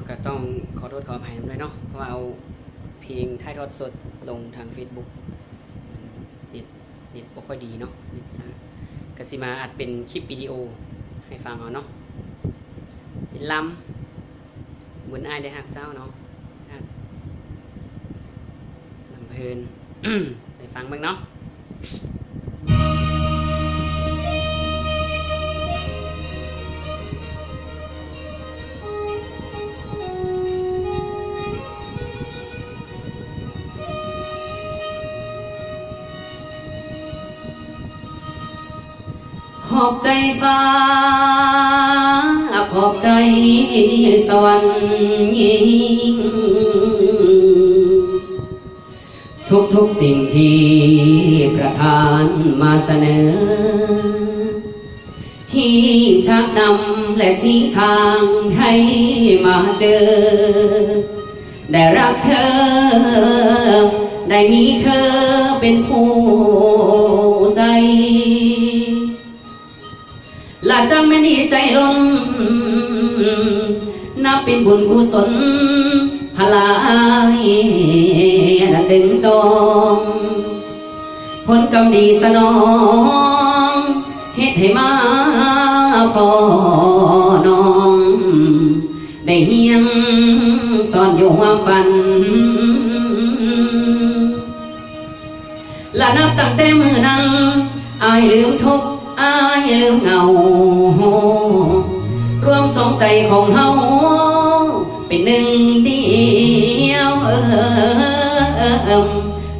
ก็ต้องขอโทษขออภัยด้วยเนาะเพราะว่าเอาเพลงถ่ายทอดสดลงทาง Facebook เน็ตบ่ค่อยดีเนาะเน็ตช้ากสิมาอัดเป็นคลิปวิดีโอให้ฟังเอาเนาะเป็นลำบุญอ้ายได้ฮักเจ้าเนาะลำเพลิน ไปฟังเบิ่งเนาะขอบใจฟ้าขอบใจสวรรค์ยิ่งทุกสิ่งที่ประทานมาเสนอที่ชักนำและชี้ทางให้มาเจอได้รักเธอได้มีเธอเป็นผู้ใจและจำไม่ดีใจล้นนับเป็นบุญกุศลพลายดึงจองผลกรรมดีสนองเฮ็ดให้มาพอน้องได้เฮียงสอนอยู่ความฝันและนับตั้งแต่มือนั้นอายลืมทุกอายลืมเงารวมสองใจของเฮาเป็นหนึ่งเดียว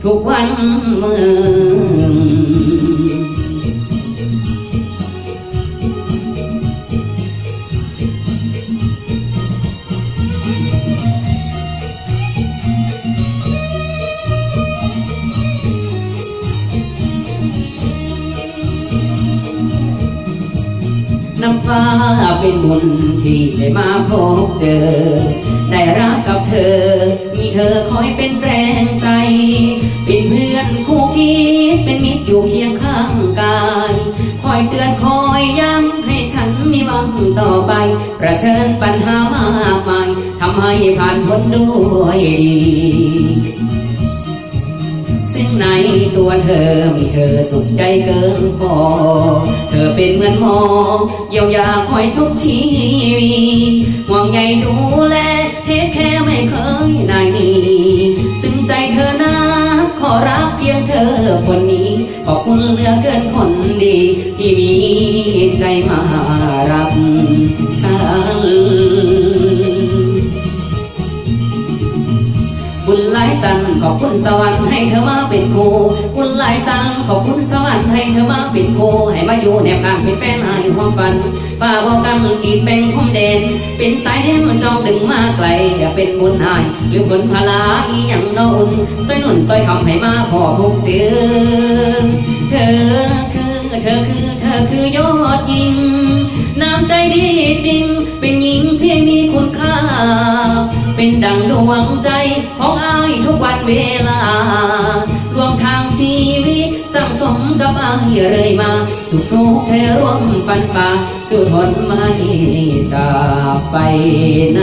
ทุกวันมืน้ำฟ้าเป็นบุญที่ได้มาพบเจอได้รักกับเธอมีเธอคอยเป็นแรงใจเป็นเพื่อนคู่คิดเป็นมิตรอยู่เคียงข้างกายคอยเตือนคอยย้ำให้ฉันมีหวังต่อไปประเชิญปัญหามากมายทำให้ผ่านพ้นด้วยดีซึ่งในตัวเธอมีเธอสุขใจเกินพอเธอเป็นเหมือนหมอเยียวยาคอยชุบชีวีห่วงใยดูแลเทคแค่ไม่เคยนายนี้ซึ่งใจเธอนะขอรักเพียงเธอคนนี้ขอบคุณเหลือเกินคนดีที่มีใจมารักฉันบุญหลายสันขอบคุณสวรรค์ให้เธอมาเป็นคู่บุญหลายสันขอบคุณสวรรค์ให้เธอมาเป็นคู่ให้มาอยู่แนบกลางเป็นแฟนให้ความฝันฝ่าบอกกันกีดเป็นพรมแดนเป็นสายแดนจองดึงมาไกลอย่าเป็นบุญหายหรือคนพลาอีหยังนอนซอยหนุนซอยคำให้มาพอพบเจอเธอคือยอดยิงน้ำใจดีจริงเป็นหญิงที่มีคุณค่าเป็นดังดวงใจของอายทุกวันเวลารวมทางชีวิตสั่งสมกับอายเลยมาสุขทุกข์เธอร่วมฟันฝ่าสู้ทนไม่จากไปไหน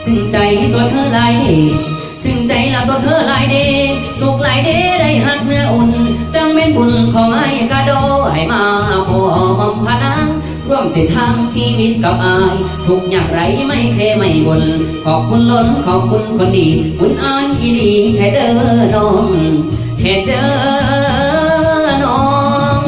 ซึ่งใจตัวเธอหลายเดซึ่งใจละตัวเธอหลายเดสุขหลายเดได้หักเนื้ออุ่นจังเป็นบุญของไอ้กาโดให้มาพอมอมพะนังร่วมเส้นทางชีวิตกับอายทุกอย่างไรไม่เคยไม่บ่นขอบคุณล้นขอบคุณคนดีคุณอายอีดีแค่เด้อน้องแค่เด้อน้อง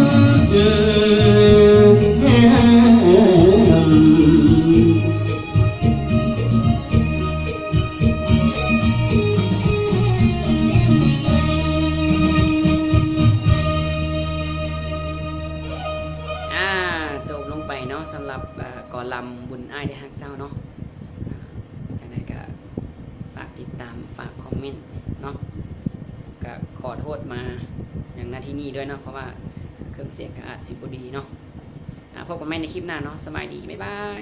จบลงไปเนาะสำหรับกอลำบุญอ้ายได้ฮักเจ้าเนาะจากนั้นก็ฝากติดตามฝากคอมเมนต์เนาะก็ขอโทษมาอย่างหน้าที่นี้ด้วยเนาะเพราะว่าเครื่องเสียงก็อาจสิบดีเนาะพบกันใหม่ในคลิปหน้าเนาะสบายดีบ๊ายบาย